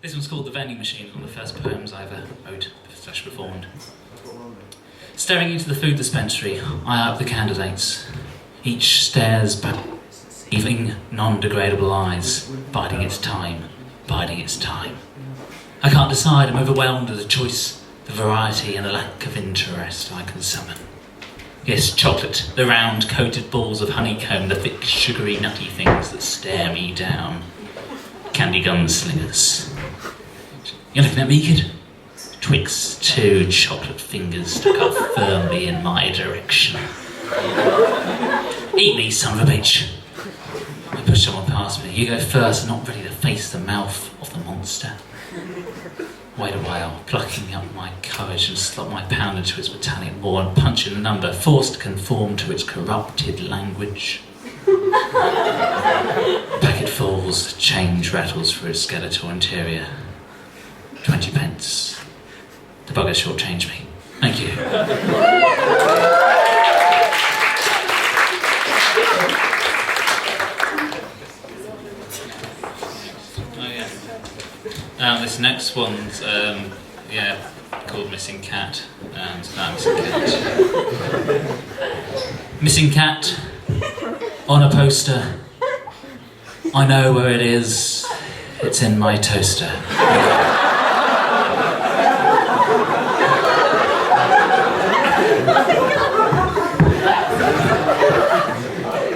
This one's called The Vending Machine, one of the first poems I ever wrote / performed. Staring into the food dispensary, eye up the candidates. Each stares back, leaving non-degradable eyes, biding its time, biding its time. I can't decide, I'm overwhelmed with the choice, the variety and the lack of interest I can summon. Yes, chocolate, the round coated balls of honeycomb, the thick sugary nutty things that stare me down. Candy gunslingers. You're looking at me, kid? Twixt two chocolate fingers stuck up firmly in my direction. Eat me, son of a bitch. I push someone past me. You go first, not ready to face the mouth of the monster. Wait a while, plucking up my courage and slot my pound into its battalion war and punch in the number, forced to conform to its corrupted language. Packet falls, the change rattles through its skeletal interior. 20 pence. The bugger shortchanged me. Thank you. This next one's called Missing Cat, and Missing Cat. Missing cat on a poster. I know where it is. It's in my toaster.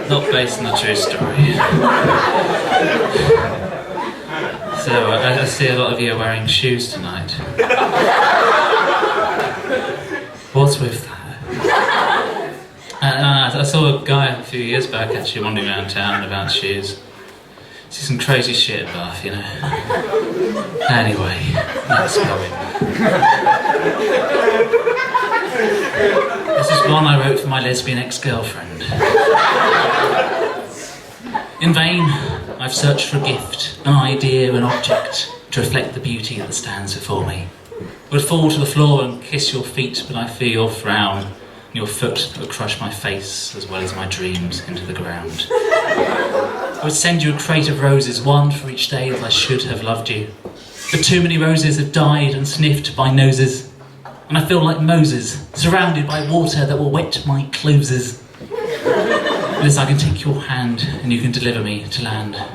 Not based on a true story. So, I see a lot of you are wearing shoes tonight. What's with that? I saw a guy a few years back actually wandering around town about shoes. See some crazy shit at Bath, you know. Anyway, next poem. This is one I wrote for my lesbian ex-girlfriend. In vain, I've searched for a gift, an idea, an object, to reflect the beauty that stands before me. I would fall to the floor and kiss your feet, but I fear your frown, and your foot that would crush my face, as well as my dreams, into the ground. I would send you a crate of roses, one for each day that I should have loved you. But too many roses have died and sniffed by noses, and I feel like Moses, surrounded by water that will wet my closes. Unless I can take your hand and you can deliver me to land. I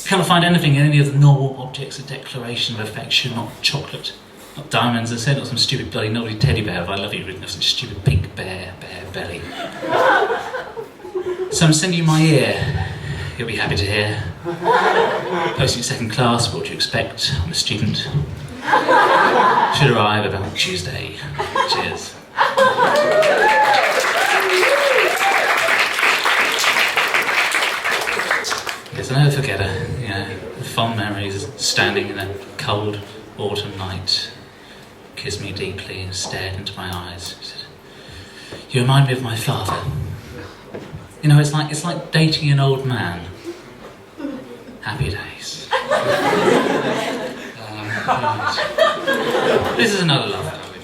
cannot find anything in any of the normal objects of declaration of affection, not chocolate, not diamonds, and say not some stupid bloody naughty teddy bear, but I love you written of some stupid pink bare belly. So I'm sending you my ear, you'll be happy to hear. Posting second class, what do you expect? I'm a student. Should arrive about Tuesday. Cheers. Yes, I'll never forget her, you know, the fond memories standing in a cold autumn night, kissed me deeply and stared into my eyes. She said, "You remind me of my father. You know, it's like dating an old man. Happy days." This is another love poem.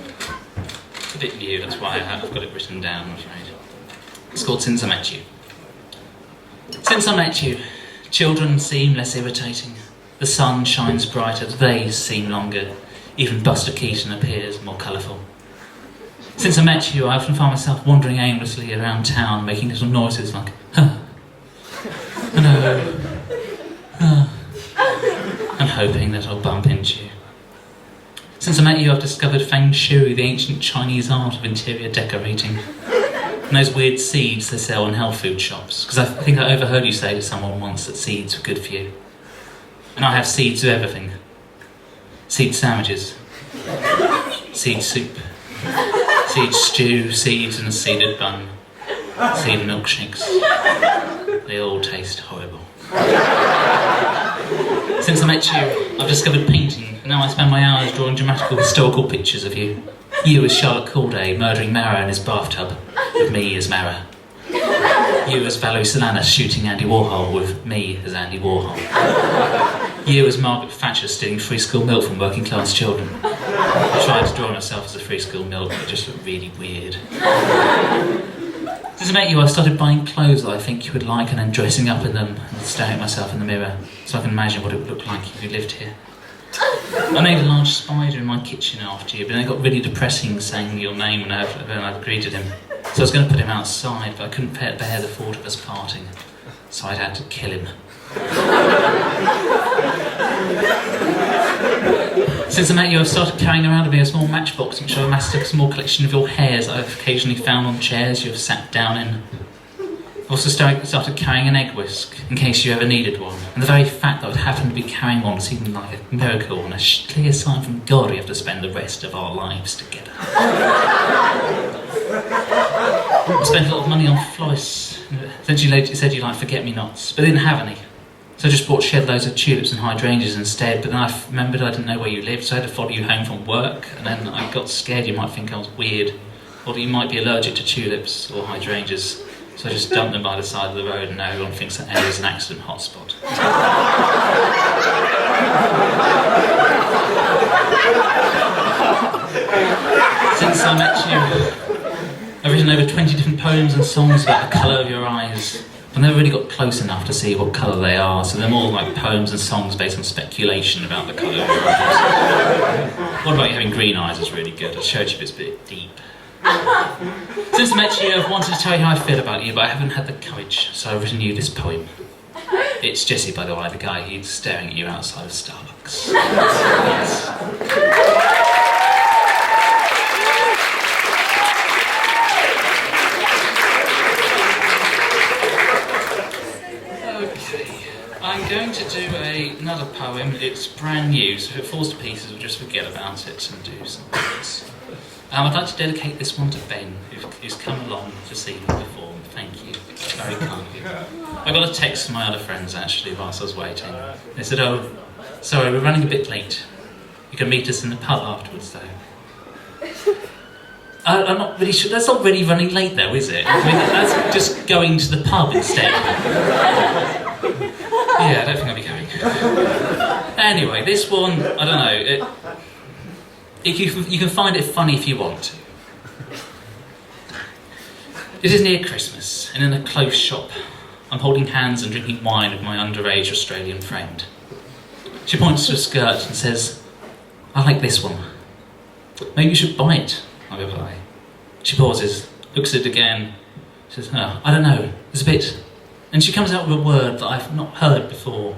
It's a bit new, that's why I've got it written down, I'm afraid. It's called Since I Met You. Since I met you, children seem less irritating. The sun shines brighter, the days seem longer. Even Buster Keaton appears more colourful. Since I met you, I often find myself wandering aimlessly around town, making little noises like, huh, no, huh, and hoping that I'll bump into you. Since I met you, I've discovered Feng Shui, the ancient Chinese art of interior decorating. And those weird seeds they sell in health food shops. Because I think I overheard you say to someone once that seeds were good for you. And I have seeds of everything. Seed sandwiches. Seed soup. Seed stew. Seeds in a seeded bun. Seed milkshakes. They all taste horrible. Since I met you, I've discovered painting. And now I spend my hours drawing dramatical historical pictures of you. You as Charlotte Corday murdering Mara in his bathtub, with me as Mara. You as Valerie Solanas shooting Andy Warhol, with me as Andy Warhol. You as Margaret Thatcher stealing free school milk from working class children. I tried to draw myself as a free school milk, but it just looked really weird. Since I met you, I've started buying clothes that I think you would like and then dressing up in them and staring at myself in the mirror so I can imagine what it would look like if you lived here. I made a large spider in my kitchen after you, but then it got really depressing saying your name when I'd greeted him. So I was going to put him outside, but I couldn't bear the thought of us parting, so I'd had to kill him. Since I met you, I've started carrying around with me a small matchbox which I've amassed a small collection of your hairs that I've occasionally found on chairs you've sat down in. I've also started carrying an egg whisk, in case you ever needed one. And the very fact that I would happen to be carrying one seemed like a miracle and a clear sign from God we have to spend the rest of our lives together. I spent a lot of money on florists. Then you said you liked forget-me-nots, but I didn't have any. So I just bought shed loads of tulips and hydrangeas instead, but then I remembered I didn't know where you lived, so I had to follow you home from work, and then I got scared you might think I was weird, or that you might be allergic to tulips or hydrangeas. So I just dumped them by the side of the road and now everyone thinks that area is an accident hotspot. Since I met you, I've written over 20 different poems and songs about the colour of your eyes. I've never really got close enough to see what colour they are, so they're more like poems and songs based on speculation about the colour of your eyes. What about you having green eyes is really good. I showed you it's a bit deep. Since I met you, I've wanted to tell you how I feel about you, but I haven't had the courage, so I've written you this poem. It's Jesse, by the way, the guy who's staring at you outside of Starbucks. Yes. Okay, I'm going to do another poem. It's brand new, so if it falls to pieces, we'll just forget about it and do something else. I'd like to dedicate this one to Ben, who's come along to see me perform. Thank you. Very kind of you. I got a text from my other friends, actually, whilst I was waiting. They said, "Oh, sorry, we're running a bit late. You can meet us in the pub afterwards, though." I'm not really sure. That's not really running late, though, is it? I mean, that's just going to the pub instead. Yeah, I don't think I'll be going. Anyway, this one, I don't know. You can find it funny if you want to. It is near Christmas, and in a close shop, I'm holding hands and drinking wine with my underage Australian friend. She points to a skirt and says, "I like this one. Maybe you should buy it," I reply. She pauses, looks at it again, says, "Oh, I don't know, there's a bit..." And she comes out with a word that I've not heard before.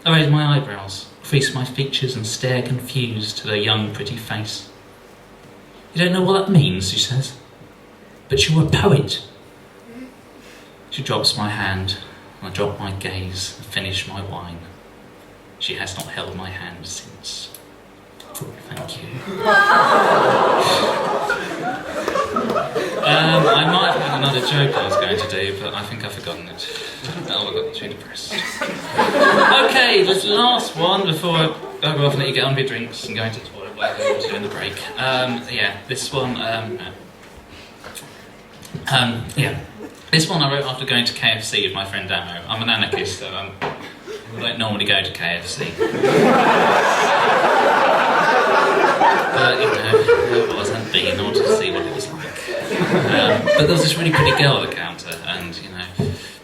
I raise my eyebrows, crease my features and stare confused at her young, pretty face. "You don't know what that means," she says. "But you're a poet." She drops my hand, and I drop my gaze and finish my wine. She has not held my hand since. Thank you. I might have had another joke I was going to do, but I think I've forgotten it. Oh, I got too depressed. Okay, this last one before I go off and let you get on with your drinks and go into the toilet, whatever you want to do in the break. This one. This one I wrote after going to KFC with my friend Damo. I'm an anarchist, so I don't normally go to KFC. But, you know, I wasn't been, I wanted to see what it was like. But there was this really pretty girl at the counter, and, you know,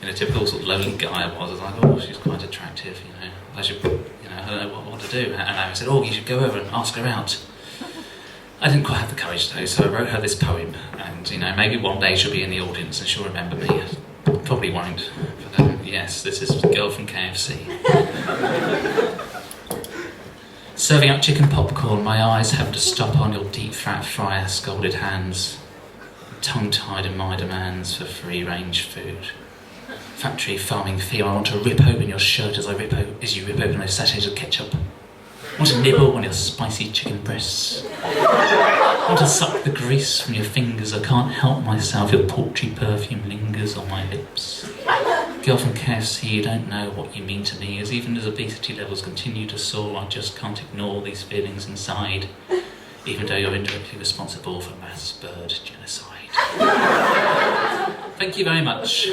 in a typical sort of lonely guy I was like, "Oh, she's quite attractive, you know, I should, you know, I don't know what to do." And I said, "Oh, you should go over and ask her out." I didn't quite have the courage though, so I wrote her this poem, and, you know, maybe one day she'll be in the audience and she'll remember me. Probably won't, but yes, this is the girl from KFC. Serving up chicken popcorn, my eyes have to stop on your deep fat fryer scalded hands, tongue-tied in my demands for free-range food. Factory farming fear, I want to rip open your shirt as you rip open those sachets of ketchup. I want to nibble on your spicy chicken breasts. I want to suck the grease from your fingers. I can't help myself, your poultry perfume lingers on my lips. Girl from KFC, you don't know what you mean to me, as even as obesity levels continue to soar, I just can't ignore these feelings inside, even though you're indirectly responsible for mass bird genocide. Thank you very much.